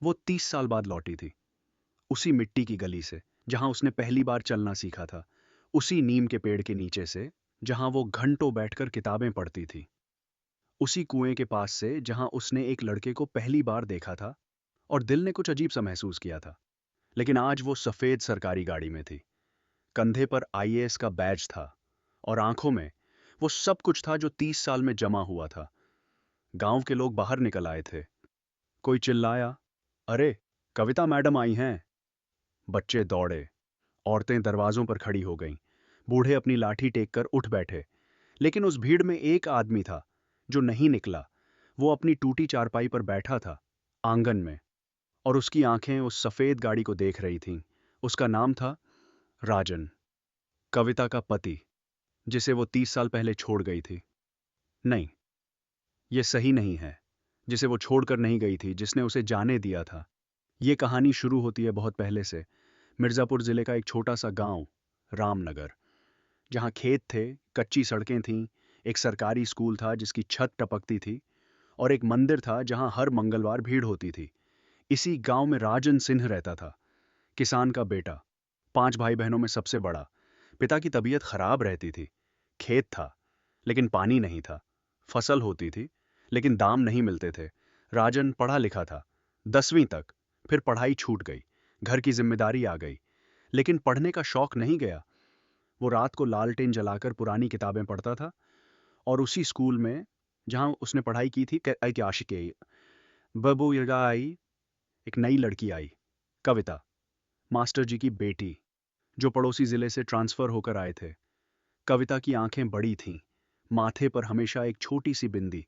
वो 30 साल बाद लौटी थी, उसी मिट्टी की गली से जहां उसने पहली बार चलना सीखा था, उसी नीम के पेड़ के नीचे से जहां वो घंटों बैठकर किताबें पढ़ती थी, उसी कुएं के पास से जहां उसने एक लड़के को पहली बार देखा था और दिल ने कुछ अजीब सा महसूस किया था। लेकिन आज वो सफेद सरकारी गाड़ी में थी, कंधे पर आईएएस का बैज था और आंखों में वो सब कुछ था जो 30 साल में जमा हुआ था। गांव के लोग बाहर निकल आए थे। कोई चिल्लाया, अरे, कविता मैडम आई हैं। बच्चे दौड़े, औरतें दरवाजों पर खड़ी हो गईं, बूढ़े अपनी लाठी टेक कर उठ बैठे। लेकिन उस भीड़ में एक आदमी था जो नहीं निकला। वो अपनी टूटी चारपाई पर बैठा था, आंगन में, और उसकी आंखें उस सफेद गाड़ी को देख रही थीं। उसका नाम था राजन, कविता का पति, जिसे वो 30 साल पहले छोड़ गई थी। नहीं, ये सही नहीं है। जिसे वो छोड़कर नहीं गई थी, जिसने उसे जाने दिया था। ये कहानी शुरू होती है बहुत पहले से, मिर्जापुर जिले का एक छोटा सा गांव, रामनगर, जहां खेत थे, कच्ची सड़कें थीं, एक सरकारी स्कूल था जिसकी छत टपकती थी, और एक मंदिर था जहां हर मंगलवार भीड़ होती थी। इसी गांव में राजन सिंह रहता था, किसान का बेटा, 5 भाई बहनों में सबसे बड़ा। पिता की तबीयत खराब रहती थी। खेत था, लेकिन पानी नहीं था। फसल होती थी, लेकिन दाम नहीं मिलते थे। राजन पढ़ा लिखा था, 10वीं तक। फिर पढ़ाई छूट गई, घर की जिम्मेदारी आ गई, लेकिन पढ़ने का शौक नहीं गया। वो रात को लालटेन जलाकर पुरानी किताबें पढ़ता था, और उसी स्कूल में जहां उसने पढ़ाई की थी, एक आशिकी बबू यगा आई, एक नई लड़की आई, कविता, मास्टर जी की बेटी, जो पड़ोसी जिले से ट्रांसफर होकर आए थे। कविता की आंखें बड़ी थीं, माथे पर हमेशा एक छोटी सी बिंदी,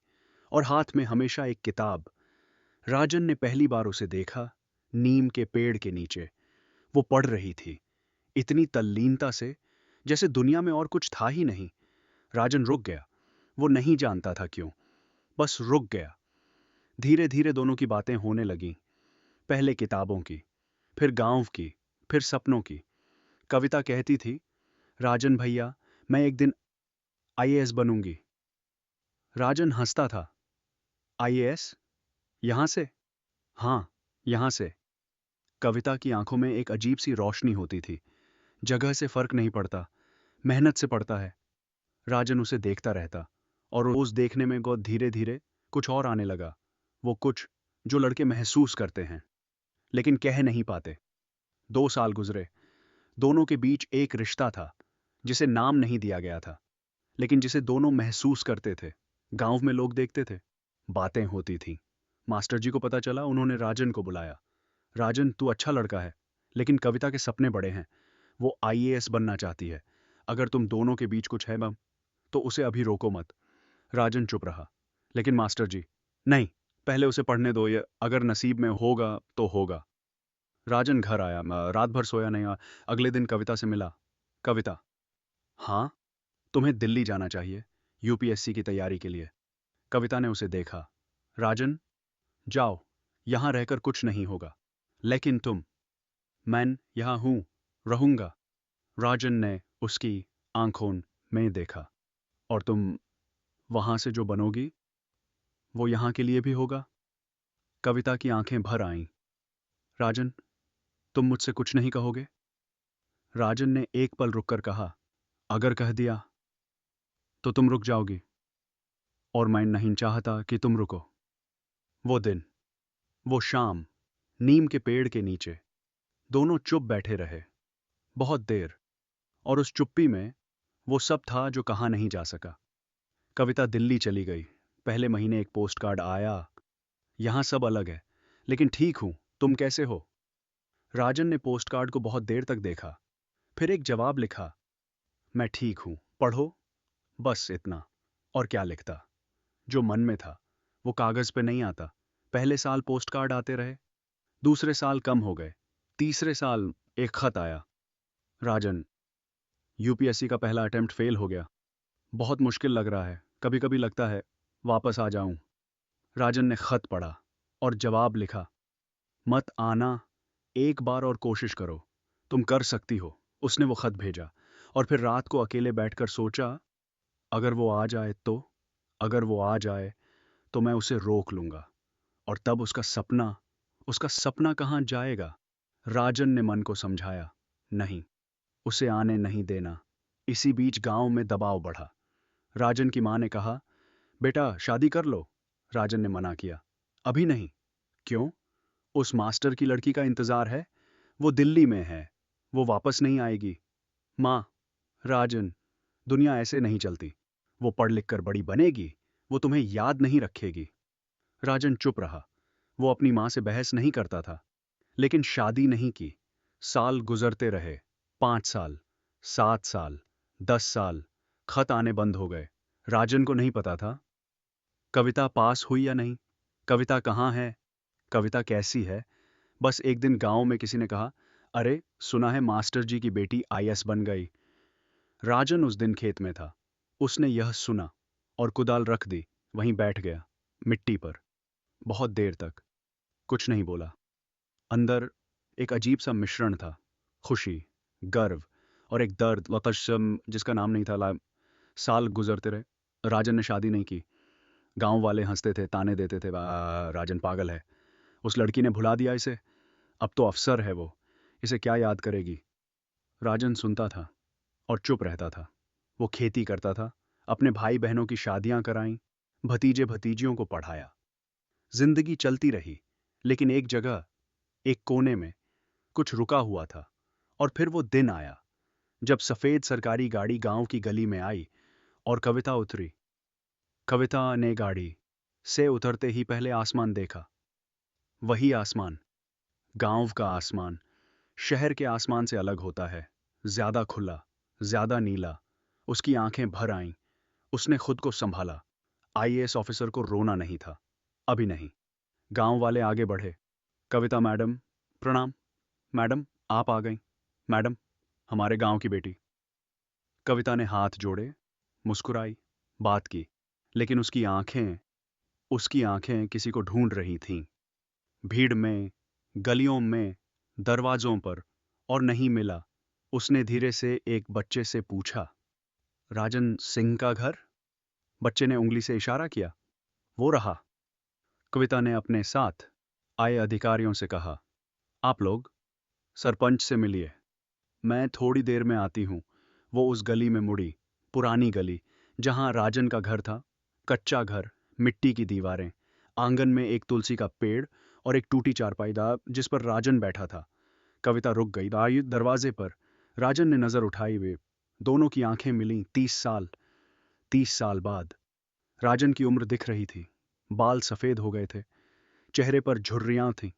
और हाथ में हमेशा एक किताब। राजन ने पहली बार उसे देखा, नीम के पेड़ के नीचे। वो पढ़ रही थी, इतनी तल्लीनता से जैसे दुनिया में और कुछ था ही नहीं। राजन रुक गया। वो नहीं जानता था क्यों, बस रुक गया। धीरे धीरे दोनों की बातें होने लगीं, पहले किताबों की, फिर गांव की, फिर सपनों की। कविता कहती थी, राजन भैया, मैं एक दिन आईएएस बनूंगी। राजन हंसता था, आईएएस? यहां से? हाँ, यहां से। कविता की आंखों में एक अजीब सी रोशनी होती थी। जगह से फर्क नहीं पड़ता, मेहनत से पड़ता है। राजन उसे देखता रहता, और उस देखने में गौ धीरे धीरे कुछ और आने लगा। वो कुछ जो लड़के महसूस करते हैं, लेकिन कह नहीं पाते। 2 साल गुजरे। दोनों के बीच एक रिश्ता था, जिसे नाम नहीं दिया गया था, लेकिन जिसे दोनों महसूस करते थे। गांव में लोग देखते थे, बातें होती थीं। मास्टर जी को पता चला, उन्होंने राजन को बुलाया। राजन, तू अच्छा लड़का है, लेकिन कविता के सपने बड़े हैं। वो आईएएस बनना चाहती है। अगर तुम दोनों के बीच कुछ है बम, तो उसे अभी रोको मत। राजन चुप रहा। लेकिन मास्टर जी, नहीं, पहले उसे पढ़ने दो, ये अगर नसीब में होगा तो होगा। राजन घर आया, रात भर सोया नहीं। अगले दिन कविता से मिला। कविता, हाँ, तुम्हें दिल्ली जाना चाहिए, यूपीएससी की तैयारी के लिए। कविता ने उसे देखा। राजन, जाओ, यहां रहकर कुछ नहीं होगा। लेकिन तुम? मैं यहां हूं, रहूंगा। राजन ने उसकी आंखों में देखा। और तुम वहां से जो बनोगी, वो यहां के लिए भी होगा? कविता की आंखें भर आईं। राजन, तुम मुझसे कुछ नहीं कहोगे? राजन ने एक पल रुककर कहा, अगर कह दिया तो तुम रुक जाओगी, और मैं नहीं चाहता कि तुम रुको। वो दिन, वो शाम, नीम के पेड़ के नीचे, दोनों चुप बैठे रहे, बहुत देर। और उस चुप्पी में वो सब था जो कहा नहीं जा सका। कविता दिल्ली चली गई। पहले महीने एक पोस्ट कार्ड आया, यहां सब अलग है, लेकिन ठीक हूं, तुम कैसे हो? राजन ने पोस्ट कार्ड को बहुत देर तक देखा, फिर एक जवाब लिखा, मैं ठीक हूं, पढ़ो। बस इतना। और क्या लिखता? जो मन में था, वो कागज पे नहीं आता। पहले साल पोस्ट कार्ड आते रहे, दूसरे साल कम हो गए, तीसरे साल एक खत आया, राजन, यूपीएससी का पहला अटेम्प्ट फेल हो गया। बहुत मुश्किल लग रहा है, कभी कभी लगता है वापस आ जाऊं। राजन ने खत पढ़ा और जवाब लिखा, मत आना, एक बार और कोशिश करो, तुम कर सकती हो। उसने वो खत भेजा, और फिर रात को अकेले बैठकर सोचा, अगर वो आ जाए तो, अगर वो आ जाए तो मैं उसे रोक लूंगा, और तब उसका सपना, उसका सपना कहाँ जाएगा? राजन ने मन को समझाया, नहीं, उसे आने नहीं देना। इसी बीच गांव में दबाव बढ़ा। राजन की मां ने कहा, बेटा शादी कर लो। राजन ने मना किया, अभी नहीं। क्यों? उस मास्टर की लड़की का इंतजार है, वो दिल्ली में है, वो वापस नहीं आएगी। मां, राजन, दुनिया ऐसे नहीं चलती। वो पढ़ लिख कर बड़ी बनेगी, वो तुम्हें याद नहीं रखेगी। राजन चुप रहा। वो अपनी मां से बहस नहीं करता था, लेकिन शादी नहीं की। साल गुजरते रहे, 5 साल, 7 साल, 10 साल, खत आने बंद हो गए। राजन को नहीं पता था कविता पास हुई या नहीं, कविता कहाँ है, कविता कैसी है। बस एक दिन गांव में किसी ने कहा, अरे सुना है मास्टर जी की बेटी आईएएस बन गई। राजन उस दिन खेत में था। उसने यह सुना और कुदाल रख दी, वहीं बैठ गया, मिट्टी पर। बहुत देर तक कुछ नहीं बोला। अंदर एक अजीब सा मिश्रण था, खुशी, गर्व और एक दर्द लतशम जिसका नाम नहीं था। साल गुजरते रहे। राजन ने शादी नहीं की। गांव वाले हंसते थे, ताने देते थे, वाह राजन पागल है, उस लड़की ने भुला दिया इसे, अब तो अफसर है वो, इसे क्या याद करेगी। राजन सुनता था और चुप रहता था। वो खेती करता था, अपने भाई बहनों की शादियां कराईं, भतीजे भतीजियों को पढ़ाया। जिंदगी चलती रही, लेकिन एक जगह, एक कोने में कुछ रुका हुआ था। और फिर वो दिन आया जब सफेद सरकारी गाड़ी गांव की गली में आई और कविता उतरी। कविता ने गाड़ी से उतरते ही पहले आसमान देखा। वही आसमान, गांव का आसमान, शहर के आसमान से अलग होता है, ज्यादा खुला, ज्यादा नीला। उसकी आंखें भर आईं। उसने खुद को संभाला। आईएएस ऑफिसर को रोना नहीं था, अभी नहीं। गांव वाले आगे बढ़े। कविता मैडम, प्रणाम। मैडम, आप आ गई। मैडम, हमारे गांव की बेटी। कविता ने हाथ जोड़े, मुस्कुराई, बात की, लेकिन उसकी आंखें किसी को ढूंढ रही थीं। भीड़ में, गलियों में, दरवाजों पर, और नहीं मिला। उसने धीरे से एक बच्चे से पूछा, राजन सिंह का घर? बच्चे ने उंगली से इशारा किया, वो रहा। कविता ने अपने साथ आए अधिकारियों से कहा, आप लोग सरपंच से मिलिए, मैं थोड़ी देर में आती हूं। वो उस गली में मुड़ी, पुरानी गली, जहां राजन का घर था। कच्चा घर, मिट्टी की दीवारें, आंगन में एक तुलसी का पेड़ और एक टूटी चारपाई जिस पर राजन बैठा था। कविता रुक गई, आई दरवाजे पर। राजन ने नजर उठाई हुई। दोनों की आंखें मिली। 30 साल बाद। राजन की उम्र दिख रही थी। बाल सफेद हो गए थे, चेहरे पर झुर्रियां थीं।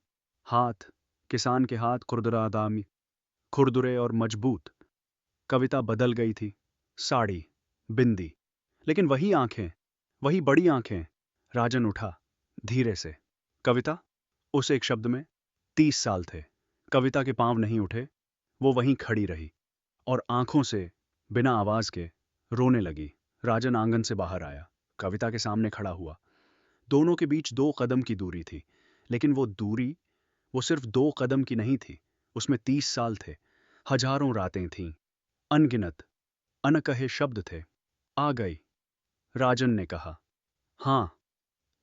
हाथ, किसान के हाथ, खुरदरादामी, खुरदुरे और मजबूत। कविता बदल गई थी, साड़ी, बिंदी, लेकिन वही आंखें, वही बड़ी आंखें। राजन उठा, धीरे से। कविता, उस एक शब्द में 30 साल थे। कविता के पांव नहीं उठे, वो वहीं खड़ी रही और आंखों से, बिना आवाज के, रोने लगी। राजन आंगन से बाहर आया, कविता के सामने खड़ा हुआ। दोनों के बीच 2 कदम की दूरी थी, लेकिन वो दूरी, वो सिर्फ 2 कदम की नहीं थी, उसमें 30 साल थे, हजारों रातें थीं, अनगिनत, अनकहे शब्द थे। आ गई, राजन ने कहा। हां,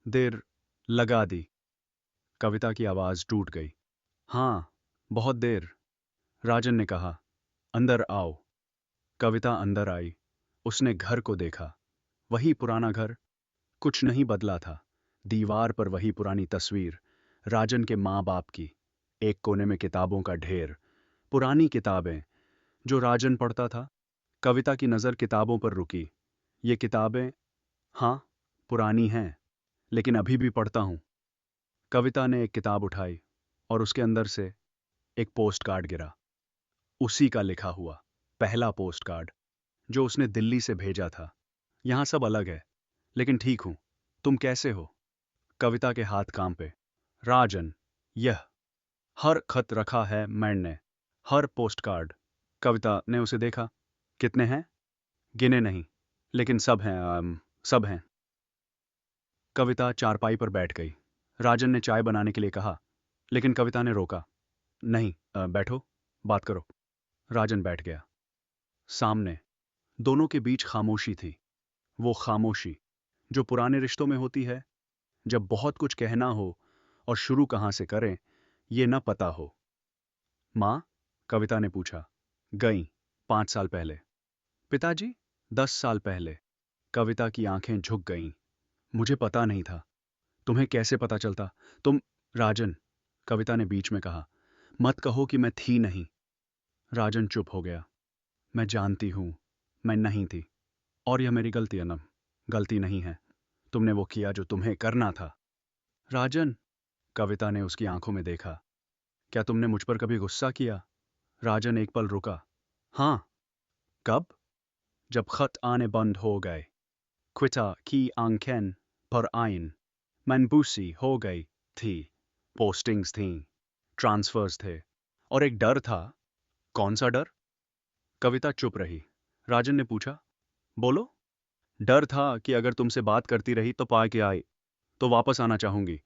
देर लगा दी। कविता की आवाज टूट गई। हां, बहुत देर। राजन ने कहा, अंदर आओ। कविता अंदर आई। उसने घर को देखा, वही पुराना घर, कुछ नहीं बदला था। दीवार पर वही पुरानी तस्वीर, राजन के माँ बाप की। एक कोने में किताबों का ढेर, पुरानी किताबें जो राजन पढ़ता था। कविता की नज़र किताबों पर रुकी। ये किताबें, हाँ, पुरानी हैं, लेकिन अभी भी पढ़ता हूं। कविता ने एक किताब उठाई और उसके अंदर से एक पोस्ट कार्ड गिरा। उसी का लिखा हुआ पहला पोस्ट कार्ड, जो उसने दिल्ली से भेजा था। यहां सब अलग है, लेकिन ठीक हूं। तुम कैसे हो? कविता के हाथ कांपे। राजन, यह हर खत रखा है मैंने, हर पोस्ट कार्ड। कविता ने उसे देखा। कितने हैं? गिने नहीं, लेकिन सब हैं, सब हैं। कविता चारपाई पर बैठ गई। राजन ने चाय बनाने के लिए कहा, लेकिन कविता ने रोका। नहीं, बैठो, बात करो। राजन बैठ गया। सामने दोनों के बीच खामोशी थी। वो खामोशी जो पुराने रिश्तों में होती है, जब बहुत कुछ कहना हो और शुरू कहां से करें। ये न पता हो। माँ, कविता ने पूछा। गई, 5 साल पहले। पिताजी, 10 साल पहले। कविता की आंखें झुक गईं। मुझे पता नहीं था। तुम्हें कैसे पता चलता? तुम। राजन, कविता ने बीच में कहा। मत कहो कि मैं थी नहीं। राजन चुप हो गया। मैं जानती हूं, मैं नहीं थी। और यह मेरी गलती है नम। गलती नहीं है। तुमने वो किया जो तुम्हें करना था। राजन, कविता ने उसकी आंखों में देखा। क्या तुमने मुझ पर कभी गुस्सा किया? राजन एक पल रुका। हाँ। कब? जब खत आने बंद हो गए। क्विटा की आंखें पर आइन। मनबूसी हो गई थी। पोस्टिंग्स थीं, ट्रांसफर्स थे, और एक डर था। कौन सा डर? कविता चुप रही। राजन ने पूछा, बोलो। डर था कि अगर तुमसे बात करती रही तो पा के आई तो वापस आना चाहूंगी,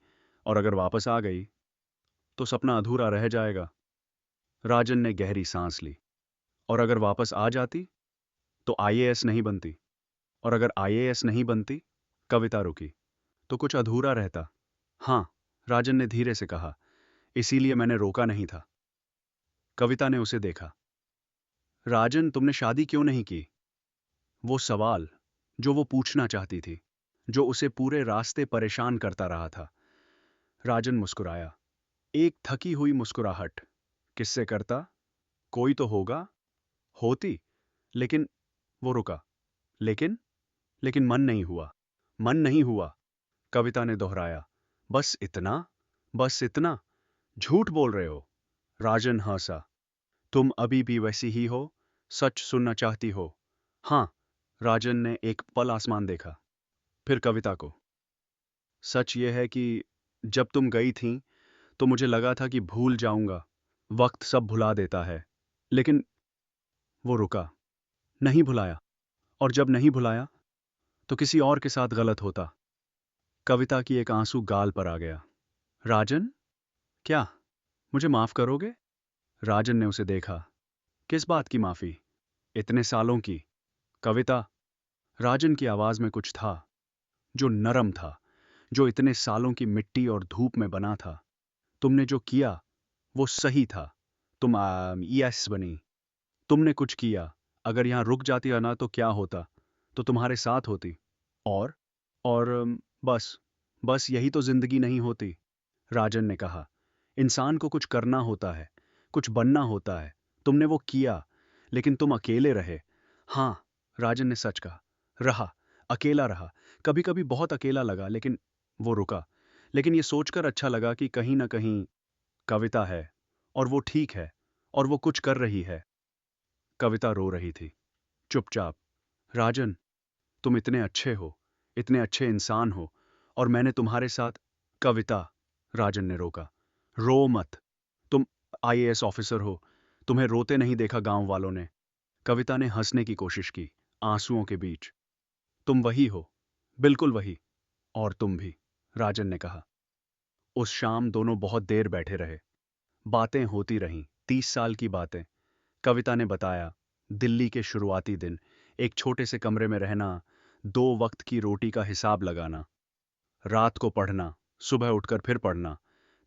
और अगर वापस आ गई तो सपना अधूरा रह जाएगा। राजन ने गहरी सांस ली। और अगर वापस आ जाती तो आईएएस नहीं बनती, और अगर आईएएस नहीं बनती? कविता रुकी। तो कुछ अधूरा रहता। हाँ, राजन ने धीरे से कहा, इसीलिए मैंने रोका नहीं था। कविता ने उसे देखा। राजन, तुमने शादी क्यों नहीं की? वो सवाल जो वो पूछना चाहती थी, जो उसे पूरे रास्ते परेशान करता रहा था। राजन मुस्कुराया। एक थकी हुई मुस्कुराहट। किससे करता? कोई तो होगा। होती। लेकिन। वो रुका। लेकिन? लेकिन मन नहीं हुआ। मन नहीं हुआ, कविता ने दोहराया। बस इतना? बस इतना? झूठ बोल रहे हो। राजन हंसा। तुम अभी भी वैसी ही हो? सच सुनना चाहती हो? हाँ। राजन ने एक पल आसमान देखा, फिर कविता को। सच ये है कि जब तुम गई थीं तो मुझे लगा था कि भूल जाऊंगा, वक्त सब भुला देता है। लेकिन। वो रुका। नहीं भुलाया। और जब नहीं भुलाया तो किसी और के साथ गलत होता। कविता की एक आंसू गाल पर आ गया। राजन, क्या? मुझे माफ करोगे? राजन ने उसे देखा। किस बात की माफी? इतने सालों की। कविता। राजन की आवाज में कुछ था जो नरम था, जो इतने सालों की मिट्टी और धूप में बना था। तुमने जो किया वो सही था। तुम यस बनी। तुमने कुछ किया। अगर यहां रुक जाती है ना तो क्या होता? तो तुम्हारे साथ होती। और? और बस। बस यही तो जिंदगी नहीं होती। राजन ने कहा। इंसान को कुछ करना होता है, कुछ बनना होता है। तुमने वो किया, लेकिन तुम अकेले रहे। हाँ, राजन ने सच कहा। रहा। अकेला रहा। कभी कभी बहुत अकेला लगा, लेकिन। वो रुका। लेकिन ये सोचकर अच्छा लगा कि कहीं ना कहीं कविता है, और वो ठीक है, और वो कुछ कर रही है। कविता रो रही थी, चुपचाप। राजन, तुम इतने अच्छे हो, इतने अच्छे इंसान हो, और मैंने तुम्हारे साथ। कविता। राजन ने रोका। रो मत। तुम आईएएस ऑफिसर हो। तुम्हें रोते नहीं देखा गांव वालों ने। कविता ने हंसने की कोशिश की, आंसुओं के बीच। तुम वही हो, बिल्कुल वही। और तुम भी, राजन ने कहा। उस शाम दोनों बहुत देर बैठे रहे। बातें होती रहीं, 30 साल की बातें। कविता ने बताया, दिल्ली के शुरुआती दिन, एक छोटे से कमरे में रहना, 2 वक्त की रोटी का हिसाब लगाना, रात को पढ़ना, सुबह उठकर फिर पढ़ना,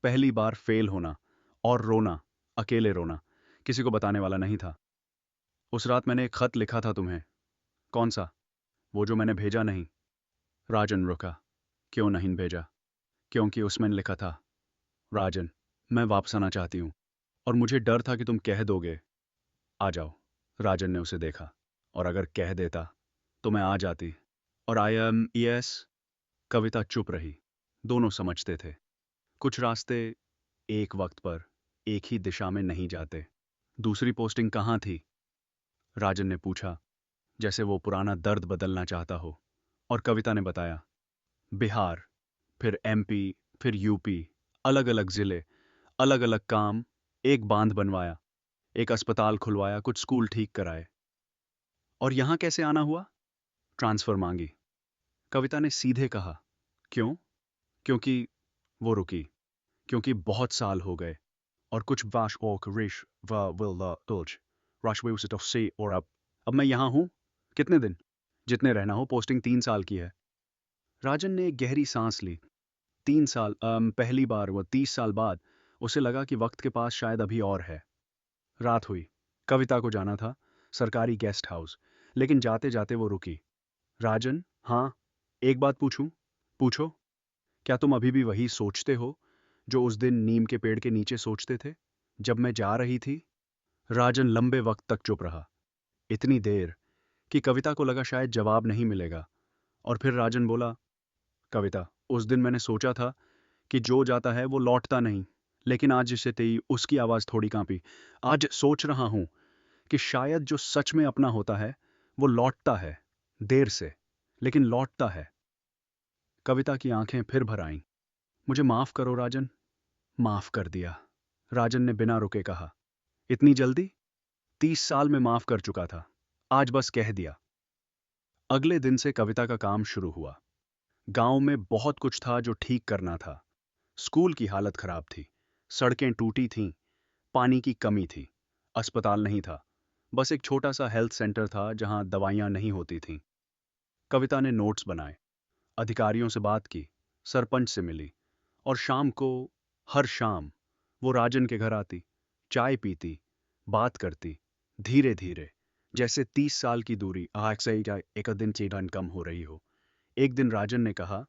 पहली बार फेल होना, और रोना, अकेले रोना, किसी को बताने वाला नहीं था। उस रात मैंने एक खत लिखा था तुम्हें। कौन सा? वो जो मैंने भेजा नहीं। राजन रुका। क्यों नहीं भेजा? क्योंकि उसमें लिखा था, राजन, मैं वापस आना चाहती हूँ, और मुझे डर था कि तुम कह दोगे। आ जाओ। राजन ने उसे देखा। और अगर कह देता तो मैं आ जाती। और आई एम यस। कविता चुप रही। दोनों समझते थे, कुछ रास्ते एक वक्त पर एक ही दिशा में नहीं जाते। दूसरी पोस्टिंग कहाँ थी? राजन ने पूछा, जैसे वो पुराना दर्द बदलना चाहता हो। और कविता ने बताया, बिहार, फिर एमपी, फिर यूपी, अलग अलग जिले, अलग अलग काम। एक बांध बनवाया, एक अस्पताल खुलवाया, कुछ स्कूल ठीक कराए। और यहां कैसे आना हुआ? ट्रांसफर मांगी। कविता ने सीधे कहा। क्यों? क्योंकि। वो रुकी। क्योंकि बहुत साल हो गए, और कुछ वाश और रिश व विल डोज रश वे उसे से। और अब मैं यहां हूं। कितने दिन? जितने रहना हो। पोस्टिंग 3 साल की है। राजन ने एक गहरी सांस ली। 3 साल, पहली बार वो 30 साल बाद। उसे लगा कि वक्त के पास शायद अभी और है। रात हुई। कविता को जाना था सरकारी गेस्ट हाउस, लेकिन जाते जाते वो रुकी। राजन, हाँ, एक बात पूछूं? पूछो। क्या तुम अभी भी वही सोचते हो जो उस दिन नीम के पेड़ के नीचे सोचते थे जब मैं जा रही थी? राजन लंबे वक्त तक चुप रहा, इतनी देर कि कविता को लगा शायद जवाब नहीं मिलेगा। और फिर राजन बोला, कविता, उस दिन मैंने सोचा था कि जो जाता है वो लौटता नहीं, लेकिन आज जिसे थी उसकी आवाज थोड़ी कांपी। आज सोच रहा हूं कि शायद जो सच में अपना होता है वो लौटता है, देर से, लेकिन लौटता है। कविता की आंखें फिर भर आईं। मुझे माफ करो राजन। माफ कर दिया, राजन ने बिना रुके कहा। इतनी जल्दी? 30 साल में माफ कर चुका था, आज बस कह दिया। अगले दिन से कविता का काम शुरू हुआ। गांव में बहुत कुछ था जो ठीक करना था। स्कूल की हालत खराब थी, सड़कें टूटी थीं, पानी की कमी थी, अस्पताल नहीं था, बस एक छोटा सा हेल्थ सेंटर था जहां दवाइयां नहीं होती थीं। कविता ने नोट्स बनाए, अधिकारियों से बात की, सरपंच से मिली, और शाम को, हर शाम, वो राजन के घर आती, चाय पीती, बात करती, धीरे धीरे, जैसे 30 साल की दूरी आज से एक दिन चीढ़न कम हो रही हो। एक दिन राजन ने कहा,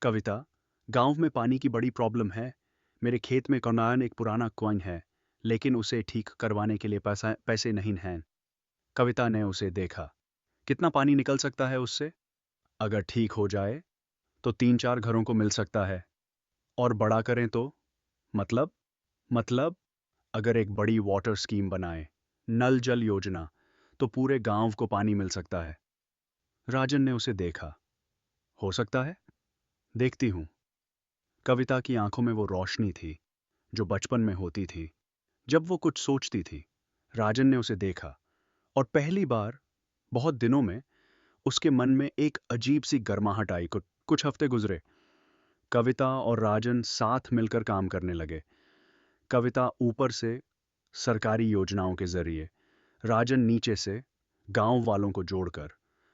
कविता, गांव में पानी की बड़ी प्रॉब्लम है। मेरे खेत में कौनान एक पुराना कुआं है, लेकिन उसे ठीक करवाने के लिए पैसे नहीं हैं। कविता ने उसे देखा। कितना पानी निकल सकता है उससे? अगर ठीक हो जाए तो 3-4 घरों को मिल सकता है। और बड़ा करें तो? मतलब? मतलब, अगर एक बड़ी वाटर स्कीम बनाए, नल जल योजना, तो पूरे गांव को पानी मिल सकता है। राजन ने उसे देखा। हो सकता है? देखती हूं। कविता की आंखों में वो रोशनी थी जो बचपन में होती थी जब वो कुछ सोचती थी। राजन ने उसे देखा, और पहली बार बहुत दिनों में उसके मन में एक अजीब सी गर्माहट आई। कुछ हफ्ते गुजरे। कविता और राजन साथ मिलकर काम करने लगे। कविता ऊपर से, सरकारी योजनाओं के जरिए, राजन नीचे से, गांव वालों को जोड़कर।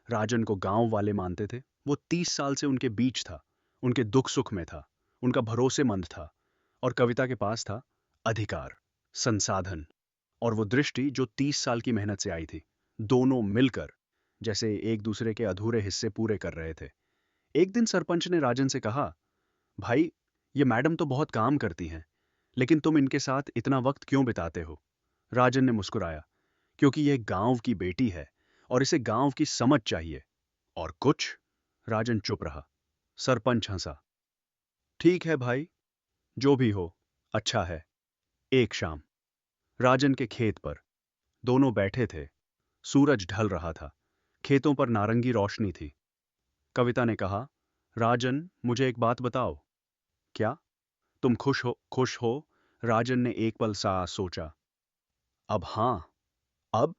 राजन को गांव वाले मानते थे। वो 30 साल से उनके बीच था, उनके दुख सुख में था, उनका भरोसेमंद था। और कविता के पास था अधिकार, संसाधन, और वो दृष्टि जो 30 साल की मेहनत से आई थी। दोनों मिलकर जैसे एक दूसरे के अधूरे हिस्से पूरे कर रहे थे। एक दिन सरपंच ने राजन से कहा, भाई, ये मैडम तो बहुत काम करती हैं, लेकिन तुम इनके साथ इतना वक्त क्यों बिताते हो? राजन ने मुस्कुराया, क्योंकि यह गांव की बेटी है और इसे गांव की समझ चाहिए। और कुछ? राजन चुप रहा। सरपंच हंसा। ठीक है भाई, जो भी हो, अच्छा है। एक शाम, राजन के खेत पर दोनों बैठे थे। सूरज ढल रहा था, खेतों पर नारंगी रोशनी थी। कविता ने कहा, राजन, मुझे एक बात बताओ। क्या? तुम खुश हो? खुश हो? राजन ने एक पल सा सोचा। अब हां। अब?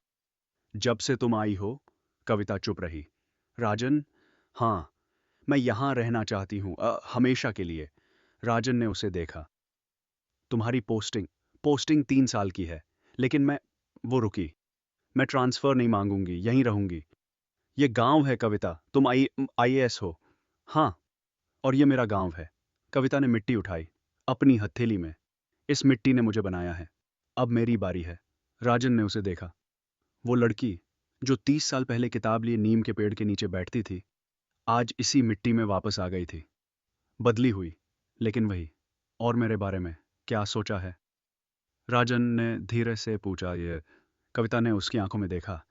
जब से तुम आई हो। कविता चुप रही। राजन, हां, मैं यहां रहना चाहती हूं, हमेशा के लिए। राजन ने उसे देखा। तुम्हारी पोस्टिंग पोस्टिंग 3 साल की है, लेकिन मैं, वो रुकी। मैं ट्रांसफर नहीं मांगूंगी, यहीं रहूंगी। ये गांव है कविता, तुम आईएएस हो। हाँ, और ये मेरा गांव है। कविता ने मिट्टी उठाई अपनी हथेली में। इस मिट्टी ने मुझे बनाया है, अब मेरी बारी है। राजन ने उसे देखा। वो लड़की जो 30 साल पहले किताब लिए नीम के पेड़ के नीचे बैठती थी, आज इसी मिट्टी में वापस आ गई थी। बदली हुई, लेकिन वही। और मेरे बारे में क्या सोचा है? राजन ने धीरे से पूछा। ये, कविता ने उसकी आंखों में देखा।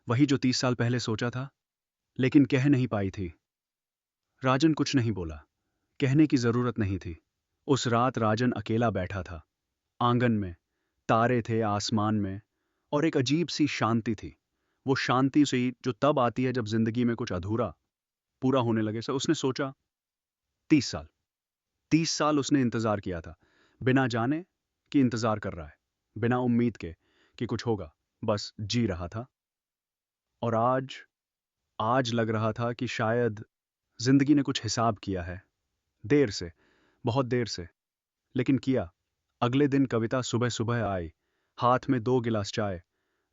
वही जो 30 साल पहले सोचा था, लेकिन कह नहीं पाई थी। राजन कुछ नहीं बोला। कहने की जरूरत नहीं थी। उस रात राजन अकेला बैठा था। आंगन में तारे थे, आसमान में, और एक अजीब सी शांति थी। वो शांति से जो तब आती है जब जिंदगी में कुछ अधूरा पूरा होने लगे। सो उसने सोचा, 30 साल, 30 साल उसने इंतजार किया था, बिना जाने कि इंतजार कर रहा है, बिना उम्मीद के कि कुछ होगा, बस जी रहा था। और आज, आज लग रहा था कि शायद जिंदगी ने कुछ हिसाब किया है। देर से, बहुत देर से, लेकिन किया। अगले दिन कविता सुबह सुबह आई, हाथ में 2 गिलास चाय।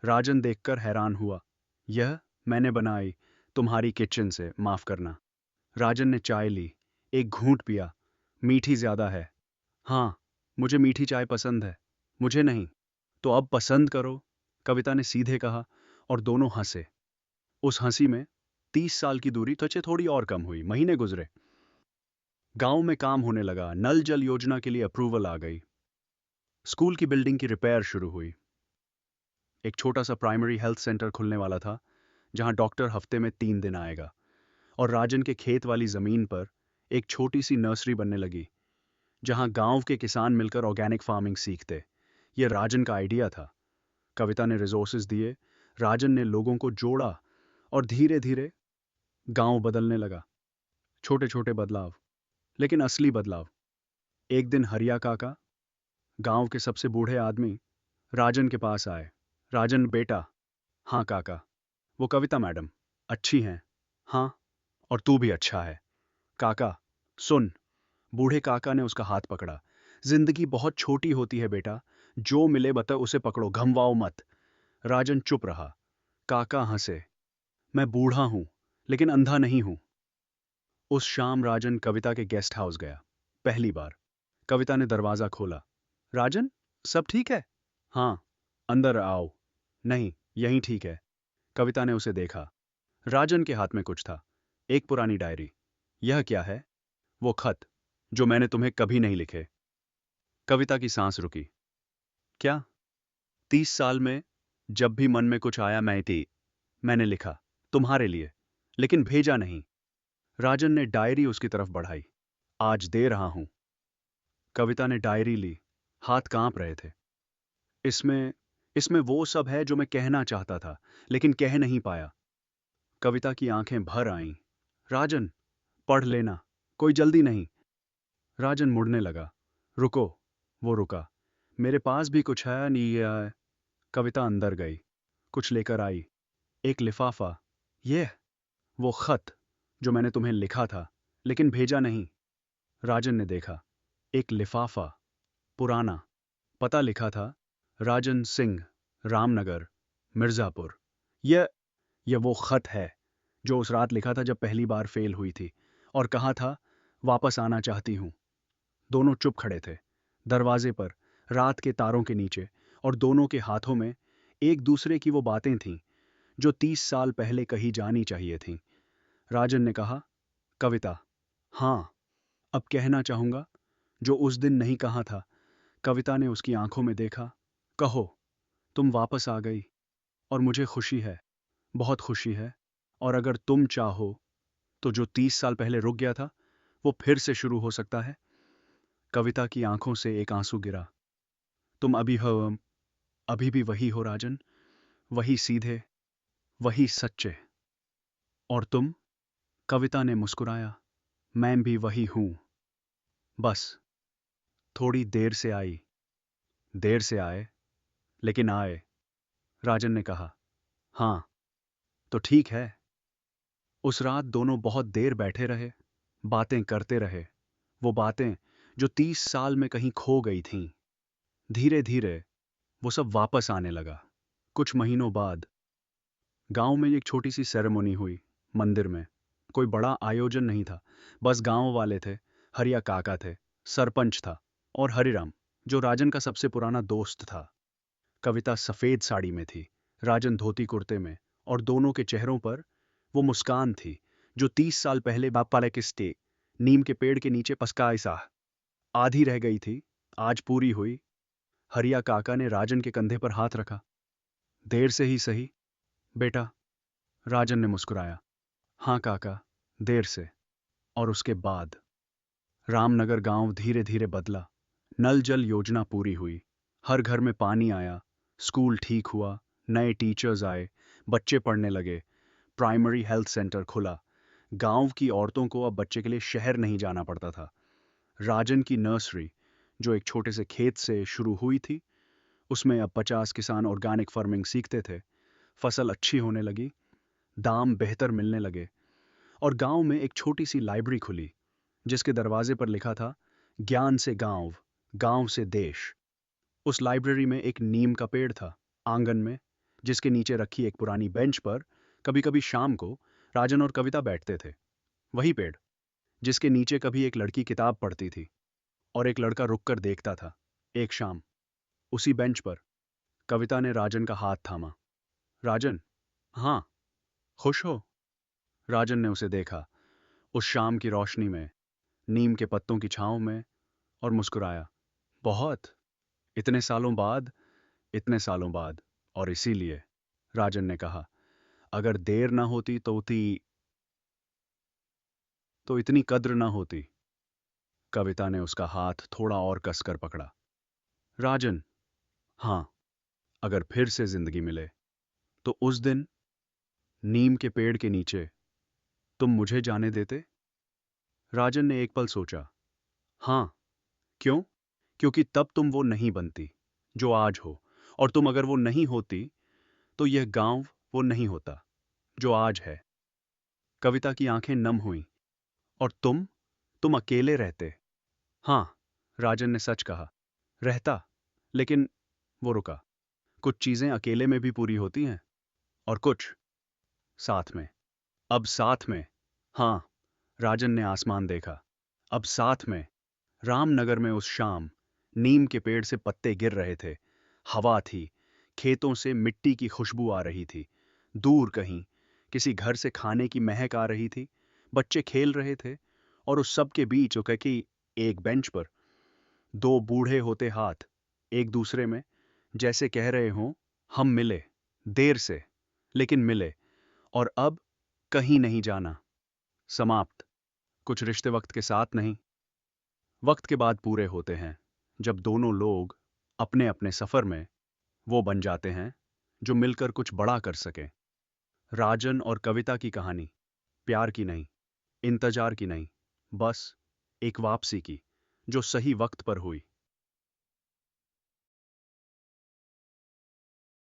राजन देखकर हैरान हुआ। यह मैंने बनाई तुम्हारी किचन से, माफ करना। राजन ने चाय ली, एक घूंट पिया। मीठी ज्यादा है। हाँ, मुझे मीठी चाय पसंद है। मुझे नहीं। तो अब पसंद करो, कविता ने सीधे कहा, और दोनों हंसे। उस हंसी में 30 साल की दूरी तुझे थोड़ी और कम हुई। महीने गुजरे। गांव में काम होने लगा। नल जल योजना के लिए अप्रूवल आ गई। स्कूल की बिल्डिंग की रिपेयर शुरू हुई। एक छोटा सा प्राइमरी हेल्थ सेंटर खुलने वाला था, जहां डॉक्टर हफ्ते में 3 दिन आएगा। और राजन के खेत वाली जमीन पर एक छोटी सी नर्सरी बनने लगी, जहां गांव के किसान मिलकर ऑर्गेनिक फार्मिंग सीखते। यह राजन का आइडिया था। कविता ने रिसोर्सेज दिए, राजन ने लोगों को जोड़ा, और धीरे धीरे गांव बदलने लगा। छोटे छोटे बदलाव, लेकिन असली बदलाव। एक दिन हरिया काका, गांव के सबसे बूढ़े आदमी, राजन के पास आए। राजन बेटा। हाँ काका। वो कविता मैडम अच्छी हैं। हाँ, और तू भी अच्छा है। काका सुन। बूढ़े काका ने उसका हाथ पकड़ा। जिंदगी बहुत छोटी होती है बेटा, जो मिले बता उसे पकड़ो, घमवाओ मत। राजन चुप रहा। काका हंसे। मैं बूढ़ा हूं, लेकिन अंधा नहीं हूं। उस शाम राजन कविता के गेस्ट हाउस गया। पहली बार। कविता ने दरवाजा खोला। राजन, सब ठीक है? हाँ। अंदर आओ। नहीं, यहीं ठीक है। कविता ने उसे देखा। राजन के हाथ में कुछ था। एक पुरानी डायरी। यह क्या है? वो खत जो मैंने तुम्हें कभी नहीं लिखे। कविता की सांस रुकी। क्या? 30 साल में जब भी मन में कुछ आया मैंने लिखा, तुम्हारे लिए, लेकिन भेजा नहीं। राजन ने डायरी उसकी तरफ बढ़ाई। आज दे रहा हूं। कविता ने डायरी ली। हाथ कांप रहे थे। इसमें इसमें वो सब है जो मैं कहना चाहता था, लेकिन कह नहीं पाया। कविता की आंखें भर आईं। राजन, पढ़ लेना, कोई जल्दी नहीं। राजन मुड़ने लगा। रुको। वो रुका। मेरे पास भी कुछ है नहीं है। कविता अंदर गई। कुछ लेकर आई। एक लिफाफा। यह वो खत जो मैंने तुम्हें लिखा था, लेकिन भेजा नहीं। राजन ने देखा। एक लिफाफा, पुराना। पता लिखा था, राजन सिंह, रामनगर, मिर्जापुर। यह यह वो खत है जो उस रात लिखा था जब पहली बार फेल हुई थी, और कहा था वापस आना चाहती हूं। दोनों चुप खड़े थे, दरवाजे पर, रात के तारों के नीचे, और दोनों के हाथों में एक दूसरे की वो बातें थीं जो 30 साल पहले कही जानी चाहिए थीं। राजन ने कहा, कविता, हाँ, अब कहना चाहूंगा जो उस दिन नहीं कहा था। कविता ने उसकी आंखों में देखा। कहो, तुम वापस आ गई, और मुझे खुशी है, बहुत खुशी है। और अगर तुम चाहो तो जो 30 साल पहले रुक गया था, वो फिर से शुरू हो सकता है। कविता की आंखों से एक आंसू गिरा। तुम अभी भी वही हो राजन, वही सीधे, वही सच्चे। और तुम? कविता ने मुस्कुराया। मैं भी वही हूं। बस थोड़ी देर से आई। देर से आए, लेकिन आए। राजन ने कहा। हाँ, तो ठीक है। उस रात दोनों बहुत देर बैठे रहे, बातें करते रहे। वो बातें जो 30 साल में कहीं खो गई थीं। धीरे धीरे वो सब वापस आने लगा। कुछ महीनों बाद गांव में एक छोटी सी सेरेमनी हुई। मंदिर में कोई बड़ा आयोजन नहीं था, बस गांव वाले थे। हरिया काका थे, सरपंच था, और हरिराम, जो राजन का सबसे पुराना दोस्त था। कविता सफेद साड़ी में थी, राजन धोती कुर्ते में, और दोनों के चेहरों पर वो मुस्कान थी जो 30 साल पहले बापाले के स्टे नीम के पेड़ के नीचे पस्काई सा आधी रह गई थी, आज पूरी हुई। हरिया काका ने राजन के कंधे पर हाथ रखा। देर से ही सही बेटा। राजन ने मुस्कुराया। हाँ काका, देर से। और उसके बाद रामनगर गांव धीरे धीरे बदला। नल जल योजना पूरी हुई, हर घर में पानी आया, स्कूल ठीक हुआ, नए टीचर्स आए, बच्चे पढ़ने लगे, प्राइमरी हेल्थ सेंटर खुला। गांव की औरतों को अब बच्चे के लिए शहर नहीं जाना पड़ता था। राजन की नर्सरी, जो एक छोटे से खेत से शुरू हुई थी, उसमें अब 50 किसान ऑर्गेनिक फार्मिंग सीखते थे। फसल अच्छी होने लगी, दाम बेहतर मिलने लगे, और गांव में एक छोटी सी लाइब्रेरी खुली, जिसके दरवाजे पर लिखा था, ज्ञान से गांव, गांव से देश। उस लाइब्रेरी में एक नीम का पेड़ था, आंगन में, जिसके नीचे रखी एक पुरानी बेंच पर कभी कभी शाम को राजन और कविता बैठते थे। वही पेड़ जिसके नीचे कभी एक लड़की किताब पढ़ती थी, और एक लड़का रुककर देखता था। एक शाम उसी बेंच पर कविता ने राजन का हाथ थामा। राजन, हाँ, खुश हो? राजन ने उसे देखा, उस शाम की रोशनी में, नीम के पत्तों की छांव में, और मुस्कुराया। बहुत। इतने सालों बाद, इतने सालों बाद। और इसीलिए, राजन ने कहा, अगर देर ना होती तो इतनी कद्र ना होती। कविता ने उसका हाथ थोड़ा और कसकर पकड़ा। राजन, हाँ, अगर फिर से जिंदगी मिले तो उस दिन, नीम के पेड़ के नीचे, तुम मुझे जाने देते? राजन ने एक पल सोचा। हाँ। क्यों? क्योंकि तब तुम वो नहीं बनती जो आज हो, और तुम अगर वो नहीं होती तो यह गांव वो नहीं होता जो आज है। कविता की आंखें नम हुईं। और तुम अकेले रहते। हाँ, राजन ने सच कहा। रहता। लेकिन वो रुका। कुछ चीजें अकेले में भी पूरी होती हैं, और कुछ साथ में। अब साथ में। हाँ, राजन ने आसमान देखा। अब साथ में। रामनगर में उस शाम नीम के पेड़ से पत्ते गिर रहे थे। हवा थी। खेतों से मिट्टी की खुशबू आ रही थी। दूर कहीं किसी घर से खाने की महक आ रही थी। बच्चे खेल रहे थे, और उस सब के बीच उककी एक बेंच पर दो बूढ़े होते हाथ एक दूसरे में, जैसे कह रहे हों, हम मिले, देर से, लेकिन मिले, और अब कहीं नहीं जाना। समाप्त। कुछ रिश्ते वक्त के साथ नहीं, वक्त के बाद पूरे होते हैं, जब दोनों लोग अपने अपने सफर में वो बन जाते हैं जो मिलकर कुछ बड़ा कर सके। राजन और कविता की कहानी प्यार की नहीं, इंतजार की नहीं, बस एक वापसी की, जो सही वक्त पर हुई।